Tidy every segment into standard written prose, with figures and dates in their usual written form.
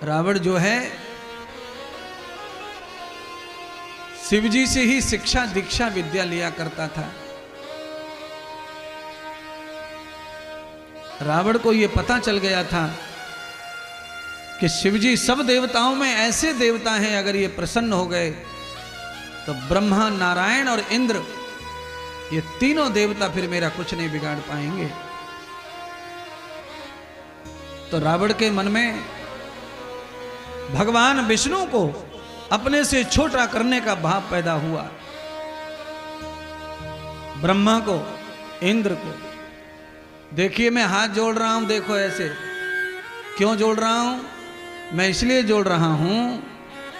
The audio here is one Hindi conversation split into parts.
रावण जो है शिवजी से ही शिक्षा दीक्षा विद्या लिया करता था। रावण को यह पता चल गया था कि शिवजी सब देवताओं में ऐसे देवता हैं, अगर ये प्रसन्न हो गए तो ब्रह्मा, नारायण और इंद्र, ये तीनों देवता फिर मेरा कुछ नहीं बिगाड़ पाएंगे। तो रावण के मन में भगवान विष्णु को अपने से छोटा करने का भाव पैदा हुआ। ब्रह्मा को, इंद्र को, देखिए मैं हाथ जोड़ रहा हूं, देखो ऐसे क्यों जोड़ रहा हूं? मैं इसलिए जोड़ रहा हूं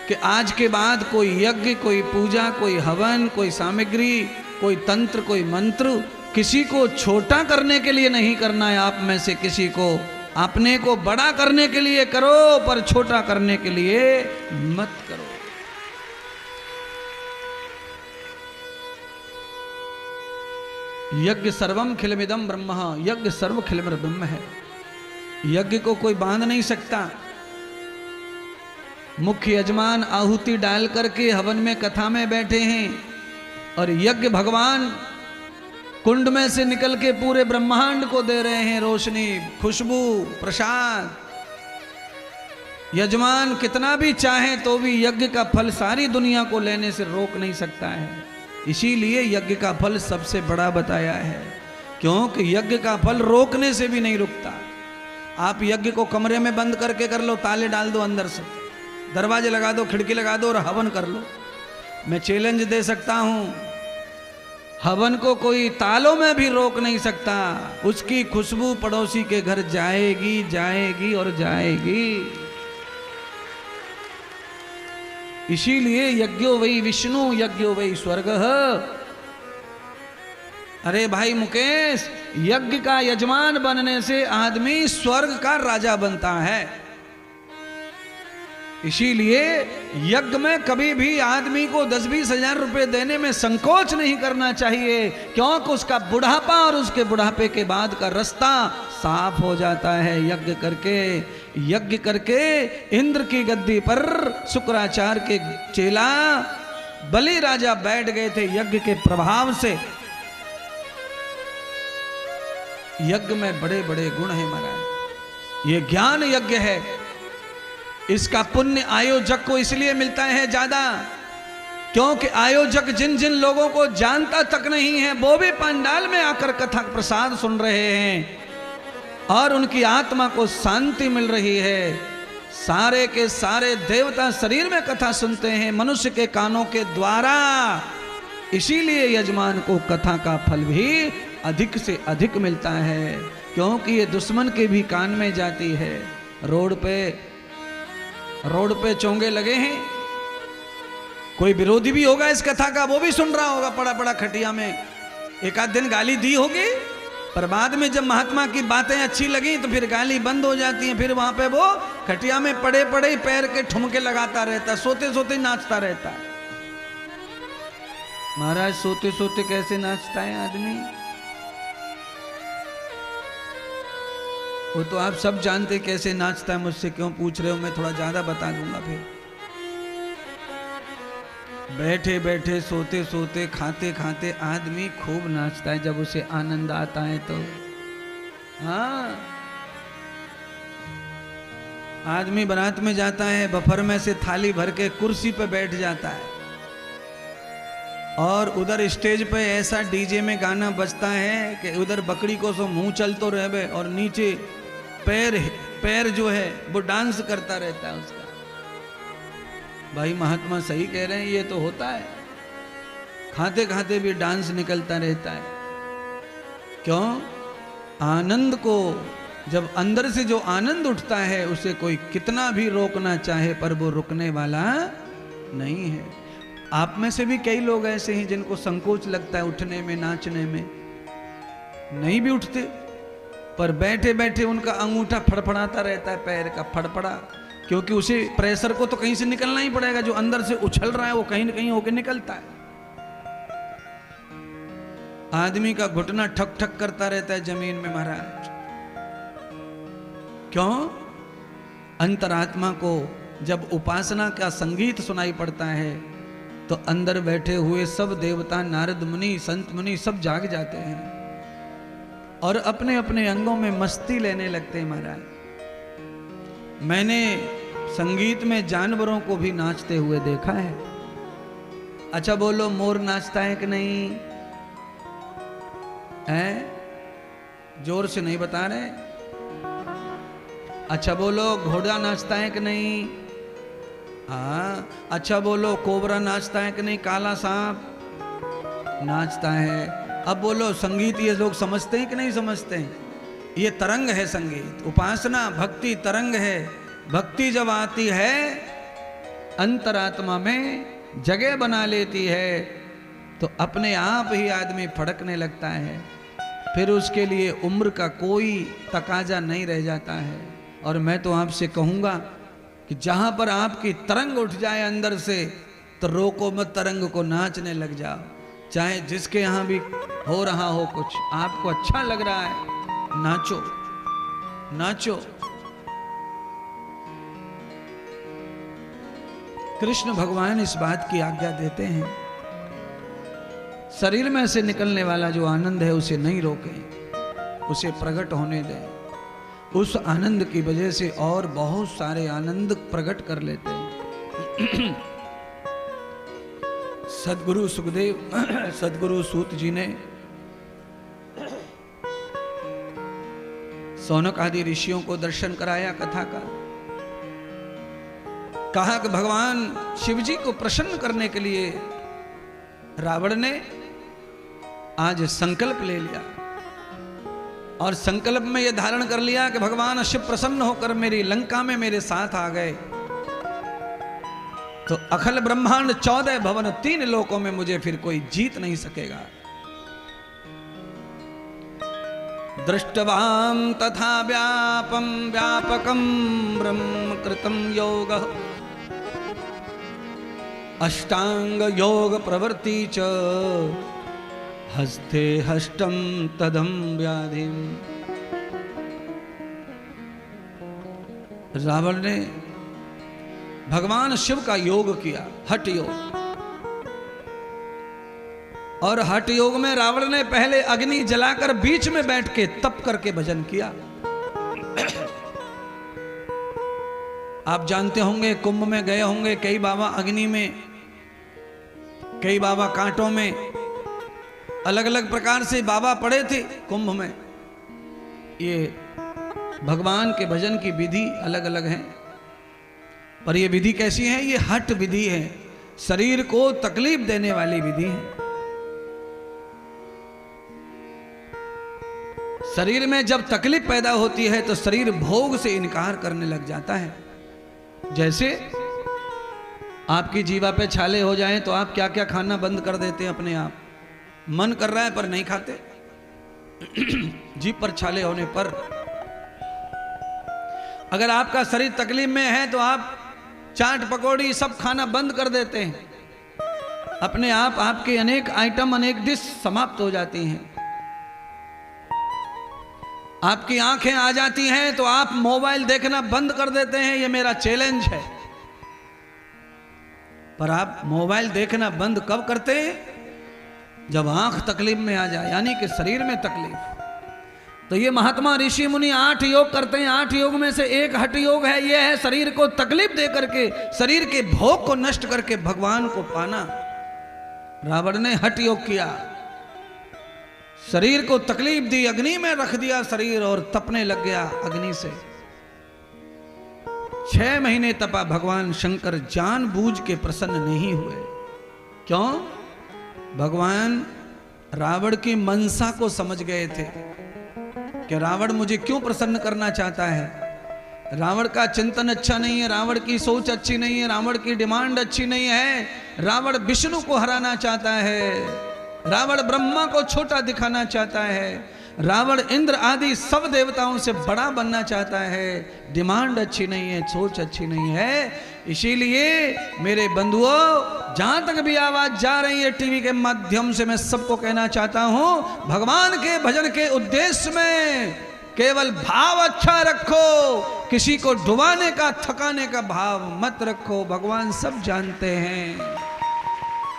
कि आज के बाद कोई यज्ञ, कोई पूजा, कोई हवन, कोई सामग्री, कोई तंत्र, कोई मंत्र किसी को छोटा करने के लिए नहीं करना है। आप में से किसी को अपने को बड़ा करने के लिए करो, पर छोटा करने के लिए मत करो। यज्ञ सर्वम खिलमिदम ब्रह्म, यज्ञ सर्व खिलमिद ब्रह्म है। यज्ञ को कोई बांध नहीं सकता। मुख्य यजमान आहुति डाल करके हवन में, कथा में बैठे हैं और यज्ञ भगवान कुंड में से निकल के पूरे ब्रह्मांड को दे रहे हैं रोशनी, खुशबू, प्रसाद। यजमान कितना भी चाहे तो भी यज्ञ का फल सारी दुनिया को लेने से रोक नहीं सकता है। इसीलिए यज्ञ का फल सबसे बड़ा बताया है, क्योंकि यज्ञ का फल रोकने से भी नहीं रुकता। आप यज्ञ को कमरे में बंद करके कर लो, ताले डाल दो, अंदर से दरवाजे लगा दो, खिड़की लगा दो और हवन कर लो। मैं चैलेंज दे सकता हूं, हवन को कोई तालों में भी रोक नहीं सकता। उसकी खुशबू पड़ोसी के घर जाएगी, जाएगी और जाएगी। इसीलिए यज्ञो वै विष्णु, यज्ञो वै स्वर्ग। अरे भाई मुकेश, यज्ञ का यजमान बनने से आदमी स्वर्ग का राजा बनता है। इसीलिए यज्ञ में कभी भी आदमी को 10-20 हजार रुपए देने में संकोच नहीं करना चाहिए, क्योंकि उसका बुढ़ापा और उसके बुढ़ापे के बाद का रास्ता साफ हो जाता है यज्ञ करके। यज्ञ करके इंद्र की गद्दी पर शुक्राचार्य के चेला बलि राजा बैठ गए थे यज्ञ के प्रभाव से। यज्ञ में बड़े बड़े गुण हैं महाराज। ये ज्ञान यज्ञ है, इसका पुण्य आयोजक को इसलिए मिलता है ज्यादा, क्योंकि आयोजक जिन जिन लोगों को जानता तक नहीं है वो भी पंडाल में आकर कथा प्रसाद सुन रहे हैं और उनकी आत्मा को शांति मिल रही है। सारे के सारे देवता शरीर में कथा सुनते हैं मनुष्य के कानों के द्वारा। इसीलिए यजमान को कथा का फल भी अधिक से अधिक मिलता है, क्योंकि ये दुश्मन के भी कान में जाती है। रोड पे चोंगे लगे हैं, कोई विरोधी भी होगा इस कथा का, वो भी सुन रहा होगा पड़ा पड़ा खटिया में। एक आध दिन गाली दी होगी, पर बाद में जब महात्मा की बातें अच्छी लगी तो फिर गाली बंद हो जाती है। फिर वहां पे वो खटिया में पड़े पड़े ही पैर के ठुमके लगाता रहता, सोते सोते नाचता रहता है। महाराज सोते सोते कैसे नाचता है आदमी, वो तो आप सब जानते कैसे नाचता है। मुझसे क्यों पूछ रहे हो, मैं थोड़ा ज्यादा बता दूंगा। फिर बैठे बैठे, सोते सोते, खाते खाते आदमी खूब नाचता है जब उसे आनंद आता है तो। हाँ, आदमी बारात में जाता है, बफर में से थाली भर के कुर्सी पे बैठ जाता है और उधर स्टेज पे ऐसा डीजे में गाना बजता है कि उधर बकरी को सो मुंह चलतो रहे और नीचे पैर जो है वो डांस करता रहता है उसका। भाई महात्मा सही कह रहे हैं, ये तो होता है। खाते खाते भी डांस निकलता रहता है। क्यों? आनंद को, जब अंदर से जो आनंद उठता है उसे कोई कितना भी रोकना चाहे पर वो रुकने वाला नहीं है। आप में से भी कई लोग ऐसे हैं जिनको संकोच लगता है उठने में, नाचने में, नहीं भी उठते, पर बैठे बैठे उनका अंगूठा फड़फड़ाता रहता है, पैर का फड़फड़ा, क्योंकि उसे प्रेशर को तो कहीं से निकलना ही पड़ेगा। जो अंदर से उछल रहा है वो कहीं न कहीं होकर निकलता है। आदमी का घुटना ठक ठक करता रहता है जमीन में महाराज। क्यों? अंतरात्मा को जब उपासना का संगीत सुनाई पड़ता है तो अंदर बैठे हुए सब देवता, नारद मुनि, संत मुनि सब जाग जाते हैं और अपने अपने अंगों में मस्ती लेने लगते हैं। महाराज, मैंने संगीत में जानवरों को भी नाचते हुए देखा है। अच्छा बोलो, मोर नाचता है कि नहीं है? जोर से नहीं बता रहे। अच्छा बोलो, घोड़ा नाचता है कि नहीं? हाँ। अच्छा बोलो, कोबरा नाचता है कि नहीं? काला सांप नाचता है। अब बोलो, संगीत ये लोग समझते हैं कि नहीं समझते हैं? ये तरंग है संगीत, उपासना भक्ति तरंग है। भक्ति जब आती है अंतरात्मा में, जगह बना लेती है, तो अपने आप ही आदमी फड़कने लगता है। फिर उसके लिए उम्र का कोई तकाजा नहीं रह जाता है। और मैं तो आपसे कहूँगा कि जहाँ पर आपकी तरंग उठ जाए अंदर से, तो रोको मत तरंग को, नाचने लग जाओ। चाहे जिसके यहाँ भी हो रहा हो कुछ, आपको अच्छा लग रहा है, नाचो नाचो। कृष्ण भगवान इस बात की आज्ञा देते हैं, शरीर में से निकलने वाला जो आनंद है उसे नहीं रोकें, उसे प्रकट होने दें। उस आनंद की वजह से और बहुत सारे आनंद प्रकट कर लेते हैं। सदगुरु सुखदेव, सदगुरु सूत जी ने सौनक आदि ऋषियों को दर्शन कराया कथा का। कहा कि भगवान शिव जी को प्रसन्न करने के लिए रावण ने आज संकल्प ले लिया और संकल्प में यह धारण कर लिया कि भगवान शिव प्रसन्न होकर मेरी लंका में मेरे साथ आ गए तो अखिल ब्रह्मांड 14 भवन 3 लोकों में मुझे फिर कोई जीत नहीं सकेगा। दृष्टवाम तथा व्यापम व्यापकम ब्रह्म कृतम योग अष्टांग योग प्रवृत्ति च हस्ते हष्टम तदम व्याधिम। रावण ने भगवान शिव का योग किया, हठ योग। और हठ योग में रावण ने पहले अग्नि जलाकर बीच में बैठ के तप करके भजन किया। आप जानते होंगे, कुंभ में गए होंगे, कई बाबा अग्नि में, कई बाबा कांटों में, अलग अलग प्रकार से बाबा पड़े थे कुंभ में। ये भगवान के भजन की विधि अलग अलग है, पर ये विधि कैसी है? ये हठ विधि है, शरीर को तकलीफ देने वाली विधि है। शरीर में जब तकलीफ पैदा होती है तो शरीर भोग से इनकार करने लग जाता है। जैसे आपकी जीवा पे छाले हो जाएं तो आप क्या क्या खाना बंद कर देते हैं अपने आप। मन कर रहा है पर नहीं खाते। जीभ पर छाले होने पर अगर आपका शरीर तकलीफ में है तो आप चाट पकौड़ी सब खाना बंद कर देते हैं। अपने आप आपके अनेक आइटम, अनेक डिश समाप्त हो जाती हैं। आपकी आंखें आ जाती हैं तो आप मोबाइल देखना बंद कर देते हैं। ये मेरा चैलेंज है। पर आप मोबाइल देखना बंद कब करते हैं? जब आंख तकलीफ में आ जाए, यानी कि शरीर में तकलीफ। तो ये महात्मा ऋषि मुनि 8 योग करते हैं। 8 योग में से एक हठ योग है। ये है शरीर को तकलीफ दे करके, शरीर के भोग को नष्ट करके भगवान को पाना। रावण ने हठ योग किया, शरीर को तकलीफ दी, अग्नि में रख दिया शरीर और तपने लग गया अग्नि से। 6 महीने तपा। भगवान शंकर जानबूझ के प्रसन्न नहीं हुए। क्यों? भगवान रावण की मनसा को समझ गए थे कि रावण मुझे क्यों प्रसन्न करना चाहता है। रावण का चिंतन अच्छा नहीं है, रावण की सोच अच्छी नहीं है, रावण की डिमांड अच्छी नहीं है। रावण विष्णु को हराना चाहता है, रावण ब्रह्मा को छोटा दिखाना चाहता है, रावण इंद्र आदि सब देवताओं से बड़ा बनना चाहता है। डिमांड अच्छी नहीं है, सोच अच्छी नहीं है। इसीलिए मेरे बंधुओं, जहां तक भी आवाज जा रही है टीवी के माध्यम से, मैं सबको कहना चाहता हूं, भगवान के भजन के उद्देश्य में केवल भाव अच्छा रखो, किसी को डुबाने का थकाने का भाव मत रखो। भगवान सब जानते हैं।